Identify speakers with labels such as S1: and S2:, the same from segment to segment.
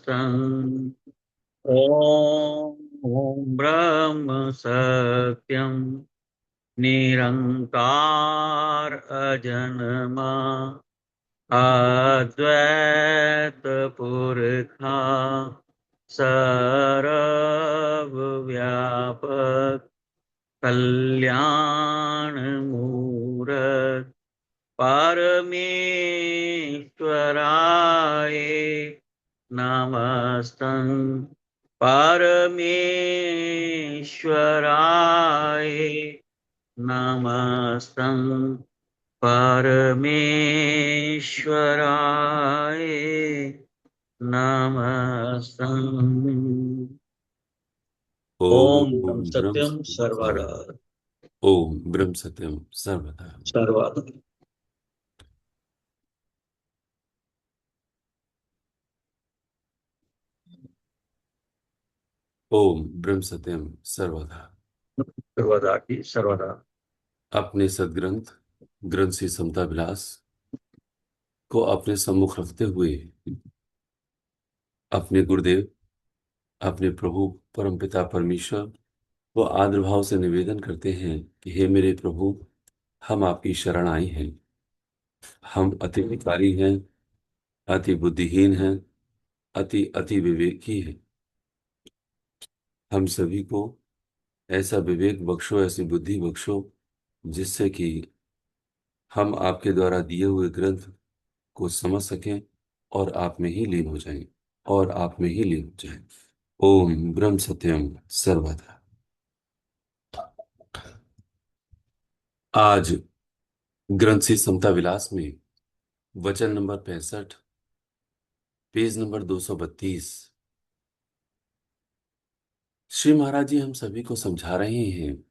S1: ॐ ब्रह्म सत्यं निरंकार अजन्मा अद्वैत पुरखा सर्वव्यापक कल्याण मूरत परमेश्वराय नमस्तं परमेश्वराय नमस्तं परमेश्वराय नमस्तम्।
S2: ओम
S1: ओम ब्रह्म
S2: ब्रह्म
S1: सत्यम
S2: सत्यम
S1: सर्वदा
S2: सर्वदा। ओम ब्रह्म सत्यम सर्वदा।
S1: सर्वदा।
S2: ओम ब्रह्म सत्यम सर्वदा।
S1: सर्वदा की सर्वदा।
S2: अपने सदग्रंथ ग्रंथ श्री समता विलास को अपने सम्मुख रखते हुए अपने गुरुदेव अपने प्रभु परमपिता परमेश्वर वो आदर भाव से निवेदन करते हैं कि हे मेरे प्रभु, हम आपकी शरण आए हैं। हम अति भिखारी हैं, अति बुद्धिहीन हैं, अति अति विवेकी हैं। हम सभी को ऐसा विवेक बख्शो, ऐसी बुद्धि बख्शो, जिससे कि हम आपके द्वारा दिए हुए ग्रंथ को समझ सकें और आप में ही लीन हो जाएं, और आप में ही लीन हो जाएं। ओम ब्रह्म सत्यम सर्वदा। आज ग्रंथ श्री समता विलास में वचन number 65, page number 232, Shri Maharaj जी हम सभी को समझा रहे हैं,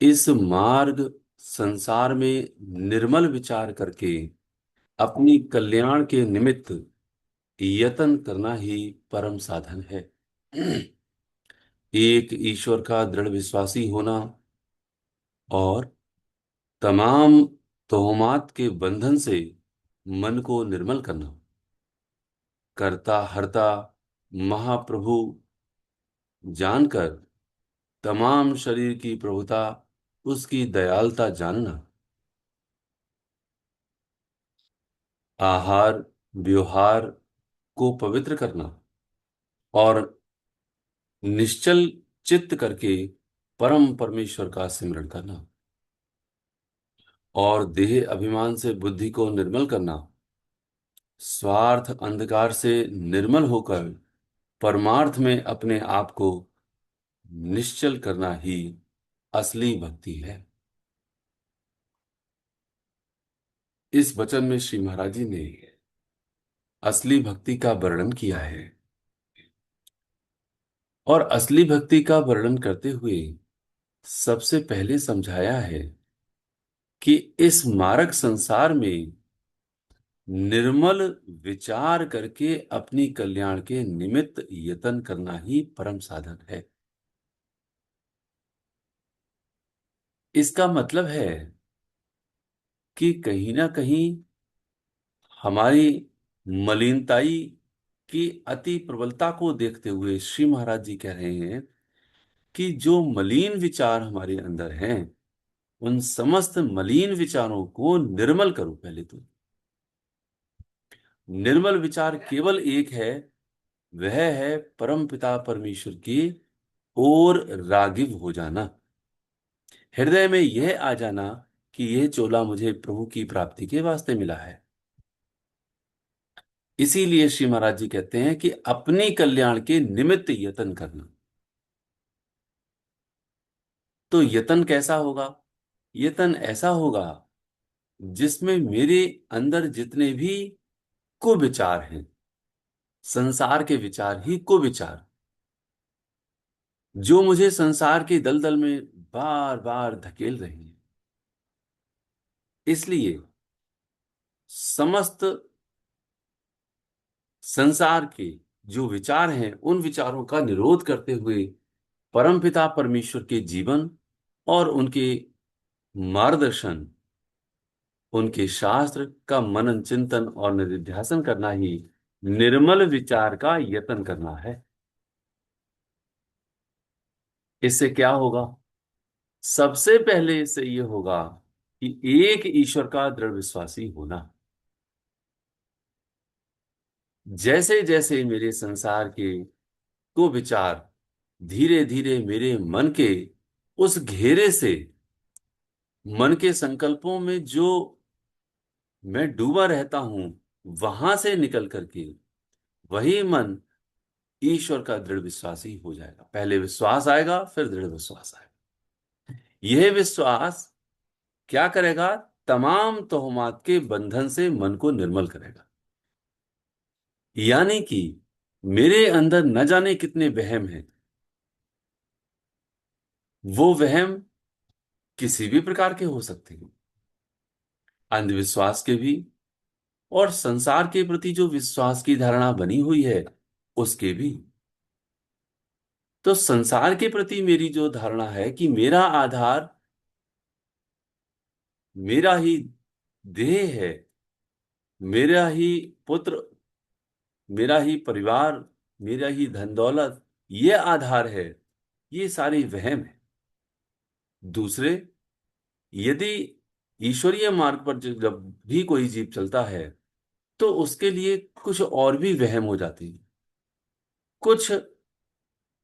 S2: इस मार्ग संसार में निर्मल विचार करके अपनी कल्याण के निमित्त यत्न करना ही परम साधन है। एक ईश्वर का दृढ़ विश्वासी होना और तमाम तोहमात के बंधन से मन को निर्मल करना, कर्ता हर्ता महाप्रभु जानकर तमाम शरीर की प्रभुता, उसकी दयालुता जानना, आहार व्यवहार को पवित्र करना और निश्चल चित्त करके परम परमेश्वर का सिमरण करना और देह अभिमान से बुद्धि को निर्मल करना, स्वार्थ अंधकार से निर्मल होकर परमार्थ में अपने आप को निश्चल करना ही असली भक्ति है। इस वचन में श्री महाराज जी ने असली भक्ति का वर्णन किया है और असली भक्ति का वर्णन करते हुए सबसे पहले समझाया है कि इस मारक संसार में निर्मल विचार करके अपनी कल्याण के निमित्त यत्न करना ही परम साधन है। इसका मतलब है कि कहीं ना कहीं हमारी मलिनताई की अति प्रबलता को देखते हुए श्री महाराज जी कह रहे हैं कि जो मलिन विचार हमारे अंदर हैं, उन समस्त मलिन विचारों को निर्मल करो। पहले तो निर्मल विचार केवल एक है, वह है परम पिता परमेश्वर की ओर रागिव हो जाना, हृदय में यह आ जाना कि यह चोला मुझे प्रभु की प्राप्ति के वास्ते मिला है। इसीलिए श्री महाराज जी कहते हैं कि अपनी कल्याण के निमित्त यत्न करना। तो यत्न कैसा होगा? यत्न ऐसा होगा जिसमें मेरे अंदर जितने भी कुविचार हैं, संसार के विचार ही कुविचार, जो मुझे संसार के दलदल में बार बार धकेल रहे हैं, इसलिए समस्त संसार के जो विचार हैं, उन विचारों का निरोध करते हुए परमपिता परमेश्वर के जीवन और उनके मार्गदर्शन, उनके शास्त्र का मनन चिंतन और निधिध्यासन करना ही निर्मल विचार का यत्न करना है। इससे क्या होगा? सबसे पहले इससे ये होगा कि एक ईश्वर का दृढ़ विश्वासी होना। जैसे जैसे मेरे संसार के को विचार धीरे धीरे मेरे मन के उस घेरे से, मन के संकल्पों में जो मैं डूबा रहता हूं, वहां से निकल करके वही मन ईश्वर का दृढ़ विश्वासी हो जाएगा। पहले विश्वास आएगा, फिर दृढ़ विश्वास आएगा। यह विश्वास क्या करेगा? तमाम तोहमात के बंधन से मन को निर्मल करेगा। यानी कि मेरे अंदर न जाने कितने वहम हैं, वो वहम किसी भी प्रकार के हो सकते हैं, अंधविश्वास के भी, और संसार के प्रति जो विश्वास की धारणा बनी हुई है उसके भी। तो संसार के प्रति मेरी जो धारणा है कि मेरा आधार मेरा ही देह है, मेरा ही पुत्र, मेरा ही परिवार, मेरा ही धन दौलत, ये आधार है, ये सारी वहम है। दूसरे, यदि ईश्वरीय मार्ग पर जब भी कोई जीव चलता है तो उसके लिए कुछ और भी वहम हो जाती है। कुछ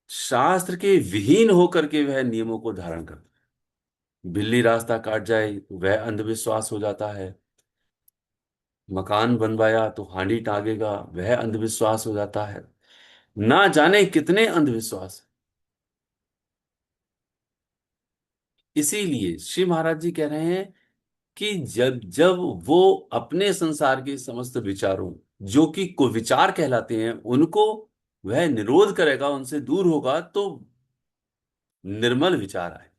S2: शास्त्र के विहीन होकर के वह नियमों को धारण करता है। बिल्ली रास्ता काट जाए तो वह अंधविश्वास हो जाता है। मकान बनवाया तो हांडी टांगेगा, वह अंधविश्वास हो जाता है। ना जाने कितने अंधविश्वास। इसीलिए श्री महाराज जी कह रहे हैं कि जब जब वो अपने संसार के समस्त विचारों, जो कि कुविचार कहलाते हैं, उनको वह निरोध करेगा, उनसे दूर होगा, तो निर्मल विचार आए।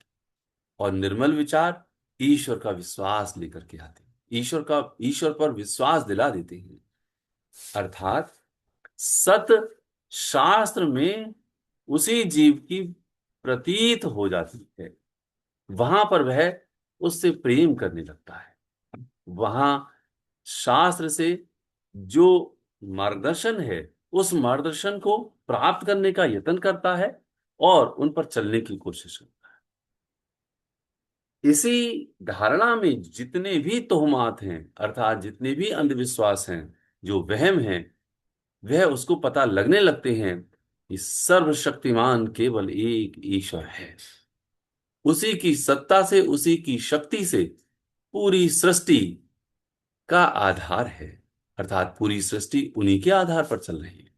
S2: और निर्मल विचार ईश्वर का विश्वास लेकर के आते हैं, ईश्वर पर विश्वास दिला देते हैं। अर्थात सत शास्त्र में उसी जीव की प्रतीत हो जाती है। वहां पर वह उससे प्रेम करने लगता है। वहां शास्त्र से जो मार्गदर्शन है, उस मार्गदर्शन को प्राप्त करने का यत्न करता है और उन पर चलने की कोशिश करता है। इसी धारणा में जितने भी तोहमात हैं, अर्थात जितने भी अंधविश्वास हैं, जो वहम हैं, वह उसको पता लगने लगते हैं कि सर्वशक्तिमान केवल एक ईश्वर है। उसी की सत्ता से, उसी की शक्ति से पूरी सृष्टि का आधार है। अर्थात पूरी सृष्टि उन्हीं के आधार पर चल रही है।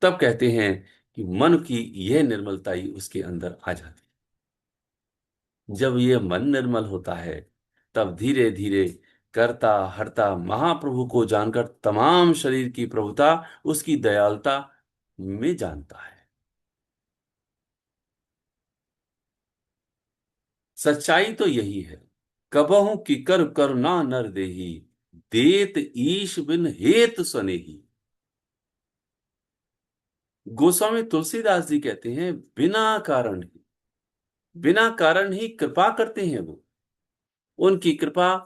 S2: तब कहते हैं कि मन की यह निर्मलताई उसके अंदर आ जाती है। जब यह मन निर्मल होता है, तब धीरे धीरे कर्ता हर्ता महाप्रभु को जानकर तमाम शरीर की प्रभुता उसकी दयालुता में जानता है। सच्चाई तो यही है। कबहु किकर करुणा नर देही, देत ईश बिन हेत सनेही। गोस्वामी तुलसीदास जी कहते हैं, बिना कारण ही कृपा करते हैं वो। उनकी कृपा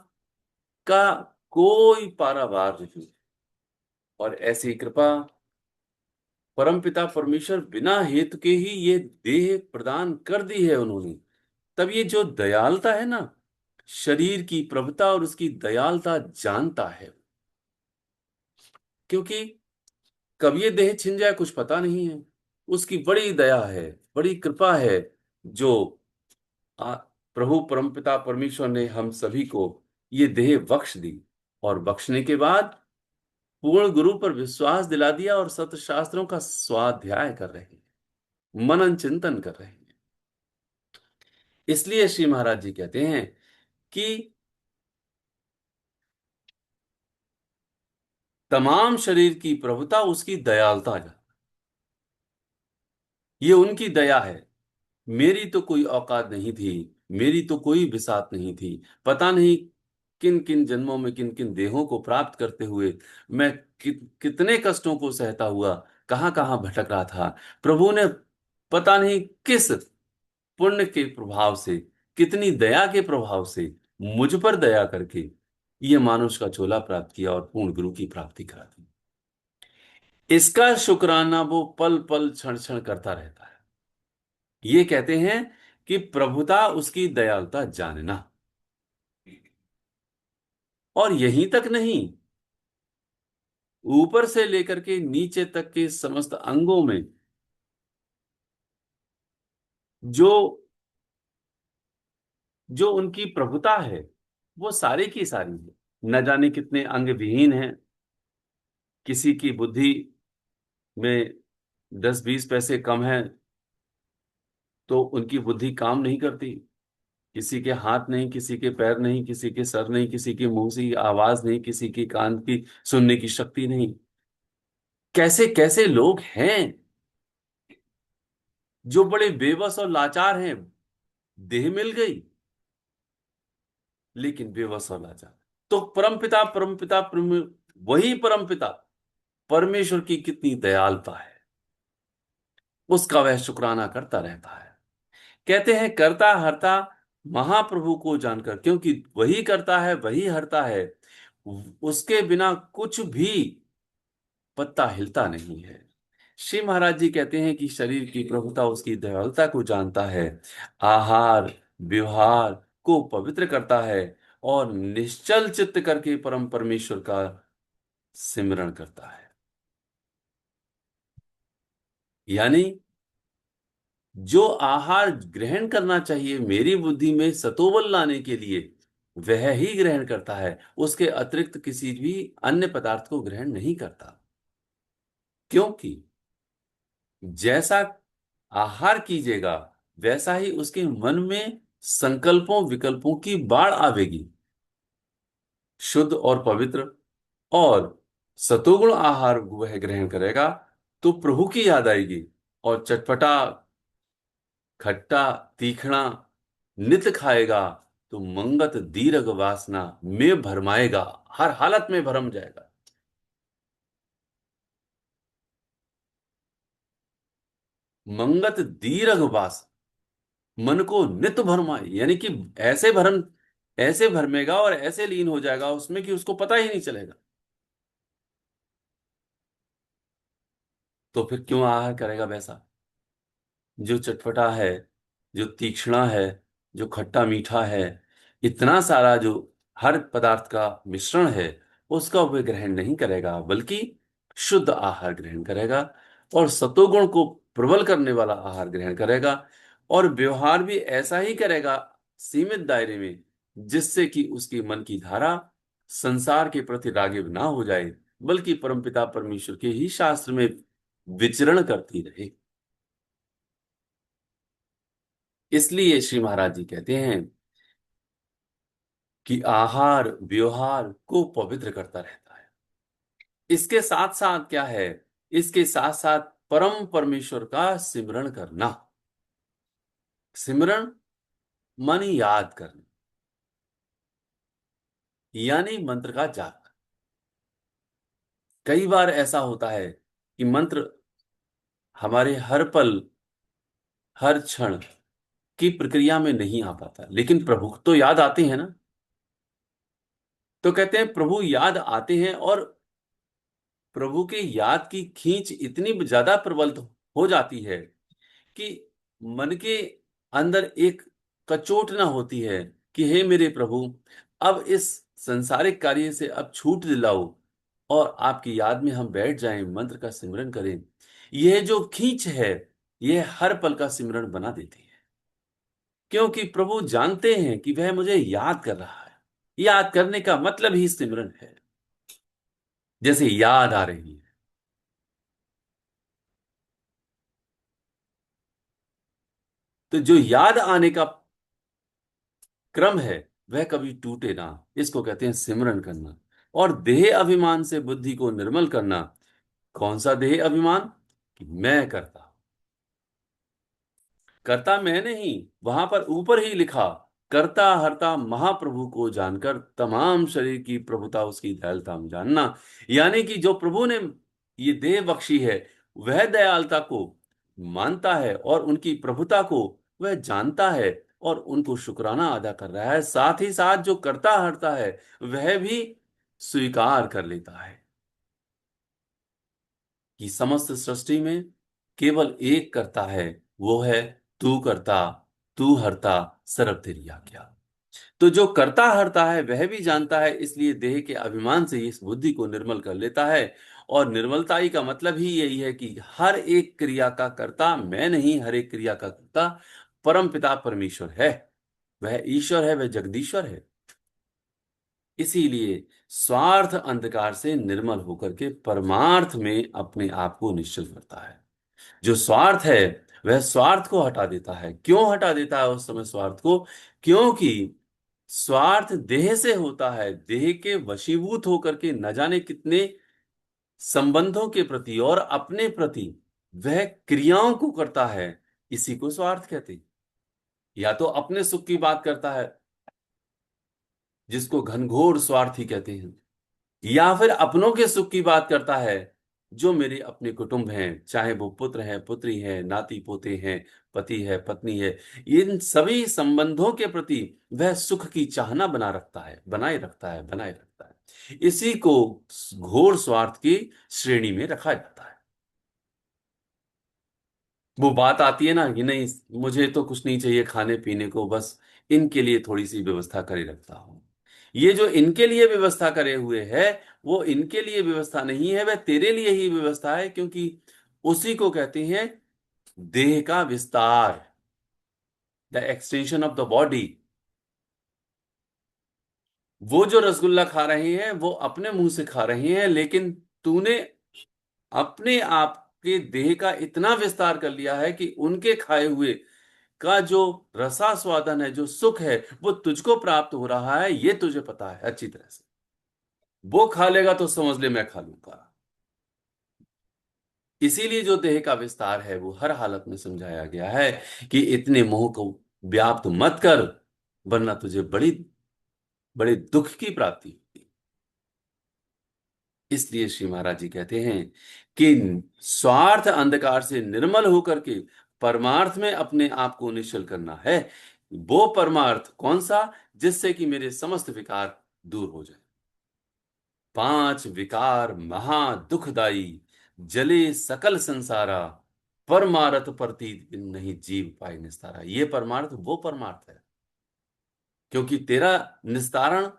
S2: का कोई पारावार नहीं। और ऐसी कृपा परमपिता परमेश्वर बिना हेतु के ही ये देह प्रदान कर दी है उन्होंने। तब ये जो दयालुता है ना, शरीर की प्रभुता और उसकी दयालुता जानता है। क्योंकि कब ये देह छिन जाए कुछ पता नहीं है। उसकी बड़ी दया है, बड़ी कृपा है, जो आ, प्रभु परमपिता परमेश्वर ने हम सभी को ये देह बख्श दी। और बख्शने के बाद पूर्ण गुरु पर विश्वास दिला दिया और सत शास्त्रों का स्वाध्याय कर रहे हैं, मनन चिंतन कर रहे हैं। इसलिए श्री महाराज जी कहते हैं कि तमाम शरीर की प्रभुता उसकी दयालुता है। ये उनकी दया है। मेरी तो कोई औकात नहीं थी, मेरी तो कोई बिसात नहीं थी। पता नहीं किन किन जन्मों में, किन किन देहों को प्राप्त करते हुए मैं कितने कष्टों को सहता हुआ कहां कहां भटक रहा था। प्रभु ने पता नहीं किस पुण्य के प्रभाव से, कितनी दया के प्रभाव से मुझ पर दया करके ये मानुष का चोला प्राप्त किया और पूर्ण गुरु की प्राप्ति करा दी। इसका शुक्राना वो पल पल क्षण क्षण करता रहता है। ये कहते हैं कि प्रभुता उसकी दयालुता जानना। और यहीं तक नहीं, ऊपर से लेकर के नीचे तक के समस्त अंगों में जो जो उनकी प्रभुता है वो सारी की सारी है। न जाने कितने अंग विहीन हैं। किसी की बुद्धि में 10-20 पैसे कम है तो उनकी बुद्धि काम नहीं करती। किसी के हाथ नहीं, किसी के पैर नहीं, किसी के सर नहीं, किसी के मुंह से आवाज नहीं, किसी की कान की सुनने की शक्ति नहीं। कैसे कैसे लोग हैं जो बड़े बेबस और लाचार हैं। देह मिल गई लेकिन बेबस और लाचार। तो वही परमपिता परमेश्वर की कितनी दयालुता है, उसका वह शुक्राना करता रहता है। कहते हैं करता हरता महाप्रभु को जानकर, क्योंकि वही करता है वही हरता है, उसके बिना कुछ भी पत्ता हिलता नहीं है। श्री महाराज जी कहते हैं कि शरीर की प्रभुता उसकी दयालुता को जानता है, आहार व्यवहार को पवित्र करता है और निश्चल चित्त करके परम परमेश्वर का सिमरण करता है। यानी जो आहार ग्रहण करना चाहिए मेरी बुद्धि में सतोबल लाने के लिए, वह ही ग्रहण करता है, उसके अतिरिक्त किसी भी अन्य पदार्थ को ग्रहण नहीं करता। क्योंकि जैसा आहार कीजिएगा वैसा ही उसके मन में संकल्पों विकल्पों की बाढ़ आवेगी। शुद्ध और पवित्र और सतोगुण आहार वह ग्रहण करेगा तो प्रभु की याद आएगी, और चटपटा खट्टा तीखड़ा नित खाएगा तो मंगत दीर्घ वासना में भरमाएगा, हर हालत में भरम जाएगा। मंगत दीर्घ वास मन को नित भरमाए, यानी कि ऐसे भरमेगा और ऐसे लीन हो जाएगा उसमें कि उसको पता ही नहीं चलेगा। तो फिर क्यों आहार करेगा वैसा जो चटपटा है, जो तीक्ष्णा है, जो खट्टा मीठा है, इतना सारा जो हर पदार्थ का मिश्रण है, उसका वह ग्रहण नहीं करेगा, बल्कि शुद्ध आहार ग्रहण करेगा और सतोगुण को प्रबल करने वाला आहार ग्रहण करेगा। और व्यवहार भी ऐसा ही करेगा सीमित दायरे में, जिससे कि उसकी मन की धारा संसार के प्रति रागिब ना हो जाए, बल्कि परमपिता परमेश्वर के ही शास्त्र में विचरण करती रहे। इसलिए श्री महाराज जी कहते हैं कि आहार व्यवहार को पवित्र करता रहता है। इसके साथ साथ क्या है, इसके साथ साथ परम परमेश्वर का सिमरण करना। सिमरण मानी याद करना, यानी मंत्र का जाप। कई बार ऐसा होता है कि मंत्र हमारे हर पल हर क्षण की प्रक्रिया में नहीं आ पाता, लेकिन प्रभु तो याद आते हैं ना। तो कहते हैं प्रभु याद आते हैं, और प्रभु के याद की खींच इतनी ज्यादा प्रबल हो जाती है कि मन के अंदर एक कचोटना होती है कि हे मेरे प्रभु, अब इस संसारिक कार्य से अब छूट दिलाओ और आपकी याद में हम बैठ जाएं, मंत्र का सिमरन करें। यह जो खींच है यह हर पल का सिमरन बना देती है, क्योंकि प्रभु जानते हैं कि वह मुझे याद कर रहा है। याद करने का मतलब ही सिमरन है। जैसे याद आ रही है, तो जो याद आने का क्रम है वह कभी टूटे ना, इसको कहते हैं सिमरन करना। और देह अभिमान से बुद्धि को निर्मल करना। कौन सा देह अभिमान? कि मैं करता, करता मैं नहीं, वहां पर ऊपर ही लिखा, करता हरता महाप्रभु को जानकर तमाम शरीर की प्रभुता उसकी दयालुता में जानना। यानी कि जो प्रभु ने ये देह बख्शी है वह दयालुता को मानता है और उनकी प्रभुता को वह जानता है और उनको शुक्राना अदा कर रहा है। साथ ही साथ जो करता हरता है वह भी स्वीकार कर लेता है कि समस्त सृष्टि में केवल एक करता है, वो है तू करता, तू हरता, सर्व तेरी आज्ञा। तो जो करता हरता है वह भी जानता है, इसलिए देह के अभिमान से इस बुद्धि को निर्मल कर लेता है। और निर्मलताई का मतलब ही यही है कि हर एक क्रिया का कर्ता मैं नहीं, हर एक क्रिया का कर्ता परम पिता परमेश्वर है। वह ईश्वर है, वह जगदीश्वर है। इसीलिए स्वार्थ अंधकार से निर्मल होकर के परमार्थ में अपने आप को निश्चल करता है। जो स्वार्थ है वह स्वार्थ को हटा देता है। क्यों हटा देता है उस समय स्वार्थ को? क्योंकि स्वार्थ देह से होता है, देह के वशीभूत होकर के न जाने कितने संबंधों के प्रति और अपने प्रति वह क्रियाओं को करता है। इसी को स्वार्थ कहते हैं। या तो अपने सुख की बात करता है, जिसको घनघोर स्वार्थी कहते हैं, या फिर अपनों के सुख की बात करता है, जो मेरे अपने कुटुंब हैं, चाहे वो पुत्र हैं, पुत्री हैं, नाती पोते हैं, पति है, पत्नी है, इन सभी संबंधों के प्रति वह सुख की चाहना बनाए रखता है, बनाए रखता है। इसी को घोर स्वार्थ की श्रेणी में रखा जाता है। वो बात आती है ना कि नहीं, मुझे तो कुछ नहीं चाहिए खाने पीने को, बस इनके लिए थोड़ी सी व्यवस्था करे रखता हूं। ये जो इनके लिए व्यवस्था करे हुए है, वो इनके लिए व्यवस्था नहीं है, वह तेरे लिए ही व्यवस्था है, क्योंकि उसी को कहते हैं देह का विस्तार, the extension of the body. वो जो रसगुल्ला खा रहे हैं वो अपने मुंह से खा रहे हैं, लेकिन तूने अपने आप के देह का इतना विस्तार कर लिया है कि उनके खाए हुए का जो रसास्वादन है, जो सुख है, वो तुझको प्राप्त हो रहा है, ये तुझे पता है अच्छी तरह से। वो खा लेगा तो समझ ले मैं खा लूंगा। इसीलिए जो देह का विस्तार है वो हर हालत में समझाया गया है कि इतने मोह को व्याप्त मत कर, वरना तुझे बड़ी बड़े दुख की प्राप्ति होगी। इसलिए श्री महाराज जी कहते हैं कि स्वार्थ अंधकार से निर्मल होकर के परमार्थ में अपने आप को निश्चल करना है। वो परमार्थ कौन सा? जिससे कि मेरे समस्त विकार दूर हो जाए। पांच विकार महा दुखदाई, जले सकल संसारा, परमार्थ प्रतीत बिन नहीं जीव पाए निस्तारा। ये परमार्थ वो परमार्थ है, क्योंकि तेरा निस्तारण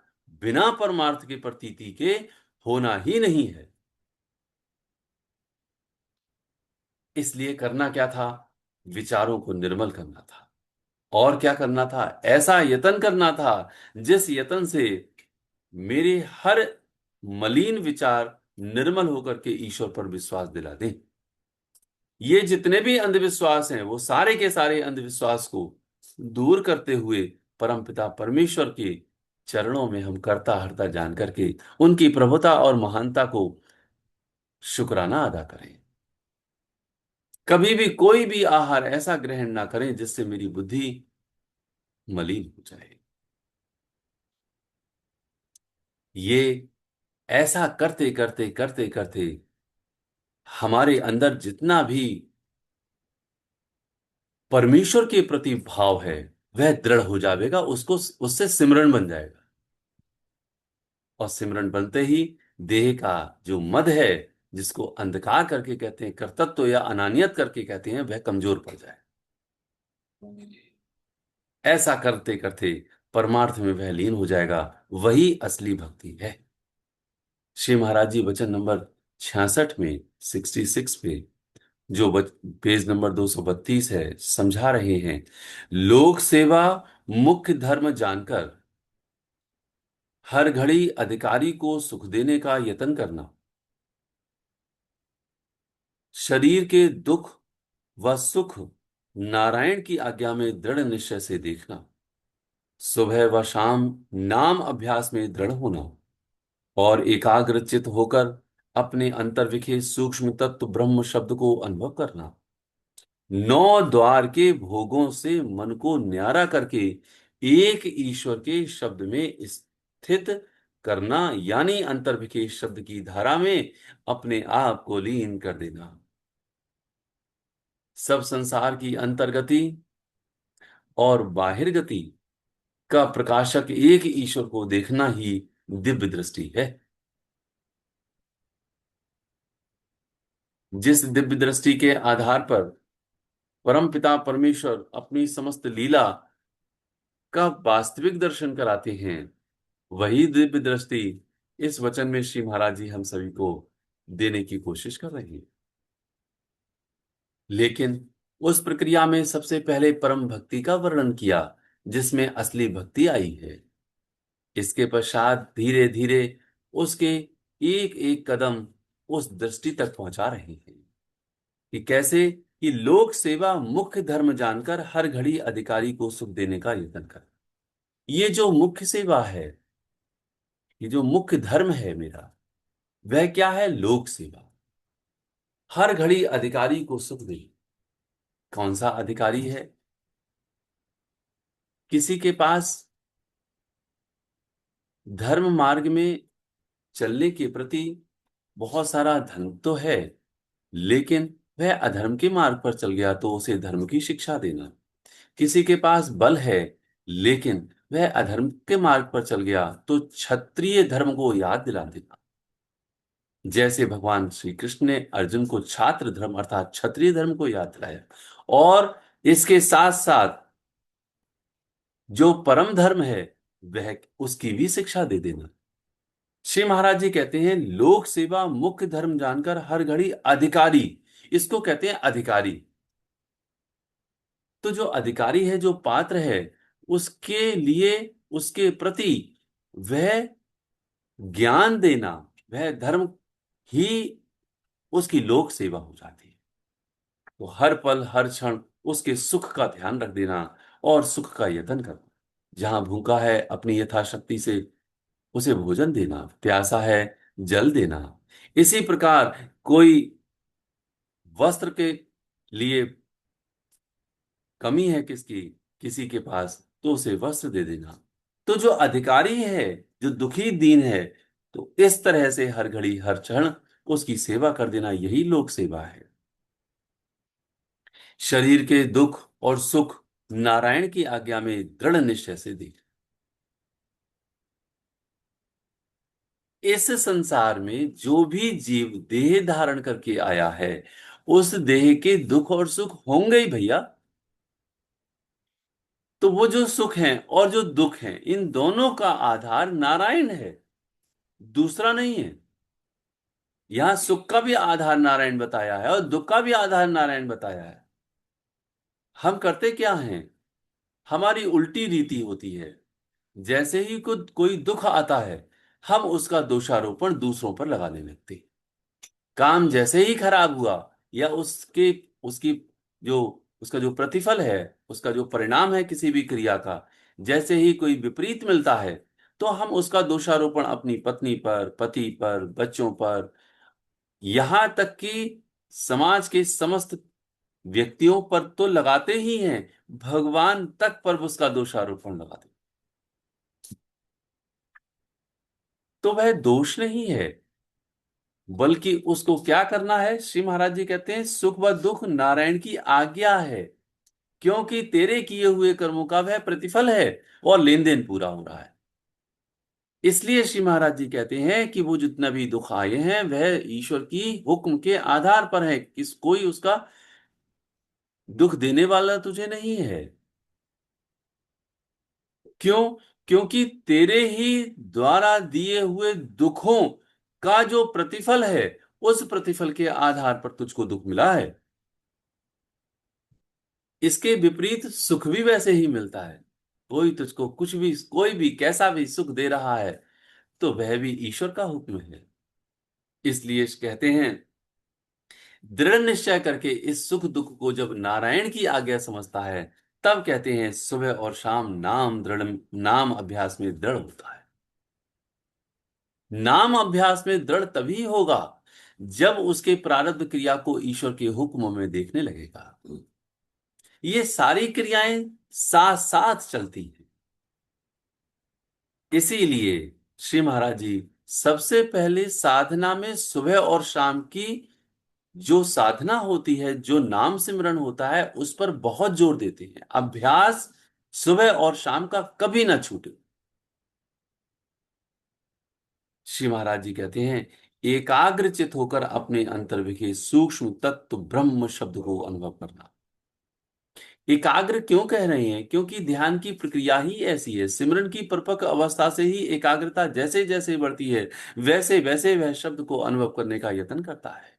S2: बिना परमार्थ के प्रतीति के होना ही नहीं है। इसलिए करना क्या था? विचारों को निर्मल करना था। और क्या करना था? ऐसा यतन करना था जिस यतन से मेरे हर मलिन विचार निर्मल होकर के ईश्वर पर विश्वास दिला दें। ये जितने भी अंधविश्वास हैं वो सारे के सारे अंधविश्वास को दूर करते हुए परमपिता परमेश्वर के चरणों में हम करता हरता जान करके उनकी प्रभुता और महानता को शुक्राना अदा करें। कभी भी कोई भी आहार ऐसा ग्रहण ना करें जिससे मेरी बुद्धि मलिन हो जाए। ये ऐसा करते करते करते करते हमारे अंदर जितना भी परमेश्वर के प्रति भाव है वह दृढ़ हो जाएगा, उसको उससे सिमरन बन जाएगा। और सिमरन बनते ही देह का जो मद है, जिसको अंधकार करके कहते हैं, कर्तृत्व या अनानियत करके कहते हैं, वह कमजोर पड़ जाए। ऐसा करते करते परमार्थ में वह लीन हो जाएगा। वही असली भक्ति है। श्री महाराज जी वचन नंबर 66 में, 66 पे, जो पेज नंबर 232 है, समझा रहे हैं, लोक सेवा मुख्य धर्म जानकर हर घड़ी अधिकारी को सुख देने का यत्न करना, शरीर के दुख व सुख नारायण की आज्ञा में दृढ़ निश्चय से देखना, सुबह व शाम नाम अभ्यास में दृढ़ होना और एकाग्रचित होकर अपने अंतर्विखे सूक्ष्म तत्व ब्रह्म शब्द को अनुभव करना, नौ द्वार के भोगों से मन को न्यारा करके एक ईश्वर के शब्द में स्थित करना, यानी अंतर्विखे शब्द की धारा में अपने आप को लीन कर देना। सब संसार की अंतर्गति और बाहिर्गति का प्रकाशक एक ईश्वर को देखना ही दिव्य दृष्टि है। जिस दिव्य दृष्टि के आधार पर परम पिता परमेश्वर अपनी समस्त लीला का वास्तविक दर्शन कराते हैं, वही दिव्य दृष्टि इस वचन में श्री महाराज जी हम सभी को देने की कोशिश कर रहे हैं। लेकिन उस प्रक्रिया में सबसे पहले परम भक्ति का वर्णन किया, जिसमें असली भक्ति आई है। इसके पश्चात धीरे धीरे उसके एक एक कदम उस दृष्टि तक पहुंचा रहे हैं कि कैसे कि लोक सेवा मुख्य धर्म जानकर हर घड़ी अधिकारी को सुख देने का यत्न कर। ये जो मुख्य सेवा है, ये जो मुख्य धर्म है मेरा, वह क्या है? लोक सेवा। हर घड़ी अधिकारी को सुख दे। कौन सा अधिकारी है? किसी के पास धर्म मार्ग में चलने के प्रति बहुत सारा धन तो है, लेकिन वह अधर्म के मार्ग पर चल गया तो उसे धर्म की शिक्षा देना। किसी के पास बल है, लेकिन वह अधर्म के मार्ग पर चल गया तो क्षत्रिय धर्म को याद दिला देना। जैसे भगवान श्री कृष्ण ने अर्जुन को छात्र धर्म अर्थात क्षत्रिय धर्म को याद दिलाया, और इसके साथ साथ जो परम धर्म है वह उसकी भी शिक्षा दे देना। श्री महाराज जी कहते हैं लोक सेवा मुख्य धर्म जानकर हर घड़ी अधिकारी, इसको कहते हैं अधिकारी। तो जो अधिकारी है, जो पात्र है, उसके लिए, उसके प्रति वह ज्ञान देना, वह धर्म ही उसकी लोक सेवा हो जाती है। तो हर पल हर क्षण उसके सुख का ध्यान रख देना और सुख का यत्न करना। जहां भूखा है अपनी यथाशक्ति से उसे भोजन देना, प्यासा है जल देना। इसी प्रकार कोई वस्त्र के लिए कमी है किसकी, किसी के पास, तो उसे वस्त्र दे देना। तो जो अधिकारी है, जो दुखी दीन है, तो इस तरह से हर घड़ी हर क्षण उसकी सेवा कर देना, यही लोक सेवा है। शरीर के दुख और सुख नारायण की आज्ञा में दृढ़ निश्चय से देख। इस संसार में जो भी जीव देह धारण करके आया है, उस देह के दुख और सुख होंगे ही भैया। तो वो जो सुख हैं और जो दुख हैं, इन दोनों का आधार नारायण है, दूसरा नहीं है। यहां सुख का भी आधार नारायण बताया है और दुख का भी आधार नारायण बताया है। हम करते क्या हैं? हमारी उल्टी रीति होती है। जैसे ही कोई दुख आता है, हम उसका दोषारोपण दूसरों पर लगाने लगते। काम जैसे ही खराब हुआ या उसके उसकी जो उसका जो प्रतिफल है, उसका जो परिणाम है किसी भी क्रिया का, जैसे ही कोई विपरीत मिलता है, तो हम उसका दोषारोपण अपनी पत्नी पर, पति पर, बच्चों पर, यहां तक कि समाज के समस्त व्यक्तियों पर तो लगाते ही हैं, भगवान तक पर उसका दोषारोपण लगाते। तो वह दोष नहीं है, बल्कि उसको क्या करना है? श्री महाराज जी कहते हैं सुख व दुख नारायण की आज्ञा है, क्योंकि तेरे किए हुए कर्मों का वह प्रतिफल है और लेन देन पूरा हो रहा है। इसलिए श्री महाराज जी कहते हैं कि वो जितना भी दुख आए हैं वह ईश्वर की हुक्म के आधार पर है। कोई उसका दुख देने वाला तुझे नहीं है। क्यों? क्योंकि तेरे ही द्वारा दिए हुए दुखों का जो प्रतिफल है, उस प्रतिफल के आधार पर तुझको दुख मिला है। इसके विपरीत सुख भी वैसे ही मिलता है। कोई तुझको कुछ भी, कोई भी कैसा भी सुख दे रहा है, तो वह भी ईश्वर का हुक्म है। इसलिए कहते हैं दृढ़ निश्चय करके इस सुख दुख को जब नारायण की आज्ञा समझता है, तब कहते हैं सुबह और शाम नाम अभ्यास में दृढ़ होता है। नाम अभ्यास में दृढ़ तभी होगा जब उसके प्रारब्ध क्रिया को ईश्वर के हुक्म में देखने लगेगा। ये सारी क्रियाएं साथ साथ चलती हैं। इसीलिए श्री महाराज जी सबसे पहले साधना में सुबह और शाम की जो साधना होती है, जो नाम सिमरन होता है, उस पर बहुत जोर देते हैं। अभ्यास सुबह और शाम का कभी ना छूटे। श्री महाराज जी कहते हैं एकाग्रचित होकर अपने अंतर्भिक सूक्ष्म तत्व ब्रह्म शब्द को अनुभव करना। एकाग्र क्यों कह रहे हैं? क्योंकि ध्यान की प्रक्रिया ही ऐसी है। सिमरन की परिपक्व अवस्था से ही एकाग्रता जैसे जैसे बढ़ती है, वैसे वैसे वह शब्द को अनुभव करने का यत्न करता है।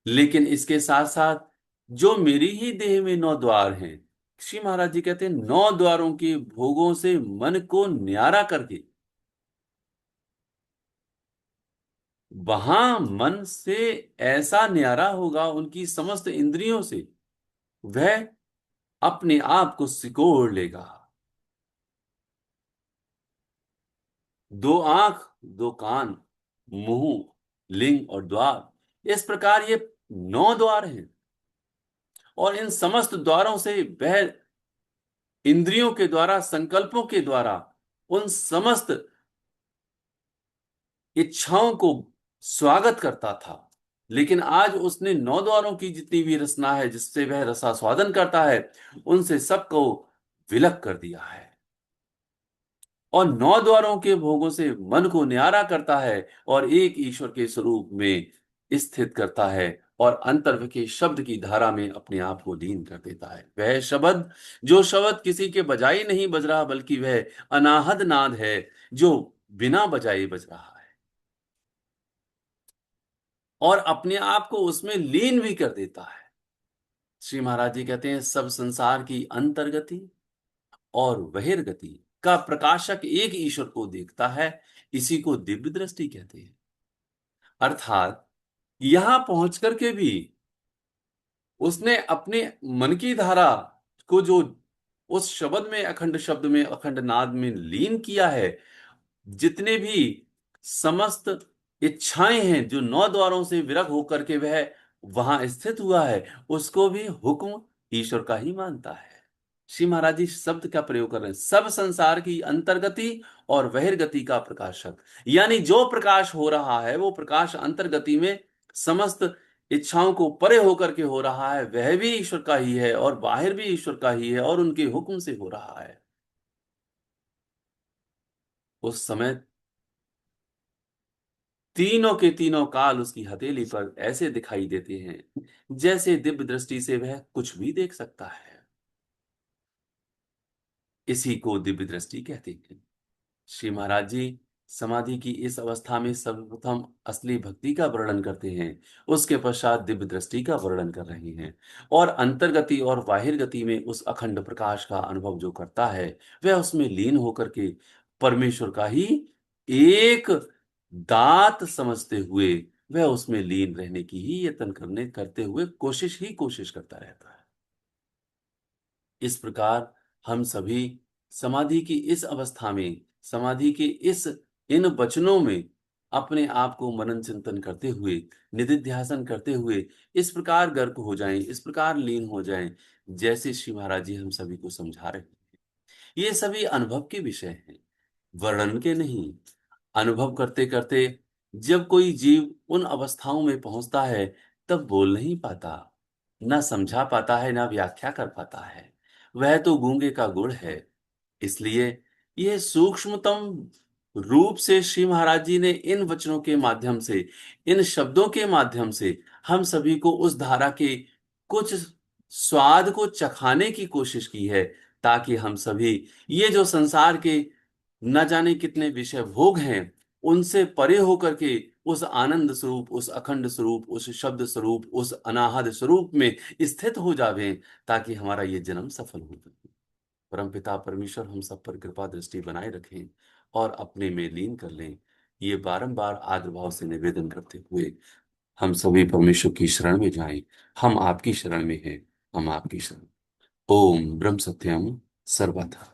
S2: लेकिन इसके साथ साथ जो मेरी ही देह में 9 द्वार हैं, श्री महाराज जी कहते हैं, 9 द्वारों के भोगों से मन को न्यारा करके, वहां मन से ऐसा न्यारा होगा उनकी समस्त इंद्रियों से, वह अपने आप को सिकोड़ लेगा। 2 आंख, 2 कान, मुंह, लिंग और द्वार, इस प्रकार ये 9 द्वार हैं। और इन समस्त द्वारों से वह इंद्रियों के द्वारा, संकल्पों के द्वारा उन समस्त इच्छाओं को स्वागत करता था। लेकिन आज उसने 9 द्वारों की जितनी भी रचना है जिससे वह रसास्वादन करता है, उनसे सबको विलग कर दिया है और 9 द्वारों के भोगों से मन को न्यारा करता है और एक ईश्वर के स्वरूप में स्थित करता है और अंतर्व के शब्द की धारा में अपने आप को लीन कर देता है। वह शब्द, जो शब्द किसी के बजाय नहीं बज रहा, बल्कि वह अनाहद नाद है जो बिना बजाए बज रहा है, और अपने आप को उसमें लीन भी कर देता है। श्री महाराज जी कहते हैं, सब संसार की अंतर्गति और बहिर्गति का प्रकाशक एक ईश्वर को देखता है। इसी को दिव्य दृष्टि कहते हैं। अर्थात यहां पहुंच करके भी उसने अपने मन की धारा को, जो उस शब्द में, अखंड शब्द में, अखंड नाद में लीन किया है, जितने भी समस्त इच्छाएं हैं जो 9 द्वारों से विरग होकर के वह वहां स्थित हुआ है, उसको भी हुक्म ईश्वर का ही मानता है। श्री महाराज जी शब्द का प्रयोग कर रहे हैं, सब संसार की अंतर्गति और बहिर्गति का प्रकाशक। यानी जो प्रकाश हो रहा है वो प्रकाश अंतर्गति में समस्त इच्छाओं को परे होकर के हो रहा है, वह भी ईश्वर का ही है और बाहर भी ईश्वर का ही है और उनके हुक्म से हो रहा है। उस समय तीनों के तीनों काल उसकी हथेली पर ऐसे दिखाई देते हैं जैसे दिव्य दृष्टि से वह कुछ भी देख सकता है। इसी को दिव्य दृष्टि कहते हैं। श्री महाराज जी समाधि की इस अवस्था में सर्वप्रथम असली भक्ति का वर्णन करते हैं, उसके पश्चात दिव्य दृष्टि का वर्णन कर रहे हैं, और अंतर्गति और बाहिर गति में उस अखंड प्रकाश का अनुभव जो करता है, वह उसमें लीन होकर के परमेश्वर का ही एक दात समझते हुए वह उसमें लीन रहने की ही यत्न करते हुए कोशिश करता रहता है। इस प्रकार हम सभी समाधि की इस अवस्था में, समाधि के इन वचनों में अपने आप को मनन चिंतन करते हुए, निधिध्यासन करते हुए इस प्रकार गर्क हो जाएं, इस प्रकार लीन हो जाएं, जैसे श्री महाराज जी हम सभी को समझा रहे हैं। ये सभी अनुभव के विषय हैं, वर्णन के नहीं। अनुभव करते करते जब कोई जीव उन अवस्थाओं में पहुंचता है, तब बोल नहीं पाता, ना समझा पाता है, ना व्याख्या कर पाता है। वह तो गूंगे का गुड़ है। इसलिए यह सूक्ष्मतम रूप से श्री महाराज जी ने इन वचनों के माध्यम से, इन शब्दों के माध्यम से हम सभी को उस धारा के कुछ स्वाद को चखाने की कोशिश की है, ताकि हम सभी ये जो संसार के न जाने कितने विषय भोग हैं, उनसे परे होकर के उस आनंद स्वरूप, उस अखंड स्वरूप, उस शब्द स्वरूप, उस अनाहद स्वरूप में स्थित हो जावें, ताकि हमारा ये जन्म सफल हो सके। परमपिता परमेश्वर हम सब पर कृपा दृष्टि बनाए रखें और अपने में लीन कर लें। ये बारंबार आदर भाव से निवेदन करते हुए हम सभी परमेश्वर की शरण में जाएं। हम आपकी शरण में हैं, हम आपकी शरण। ओम ब्रह्म सत्यम सर्वथा।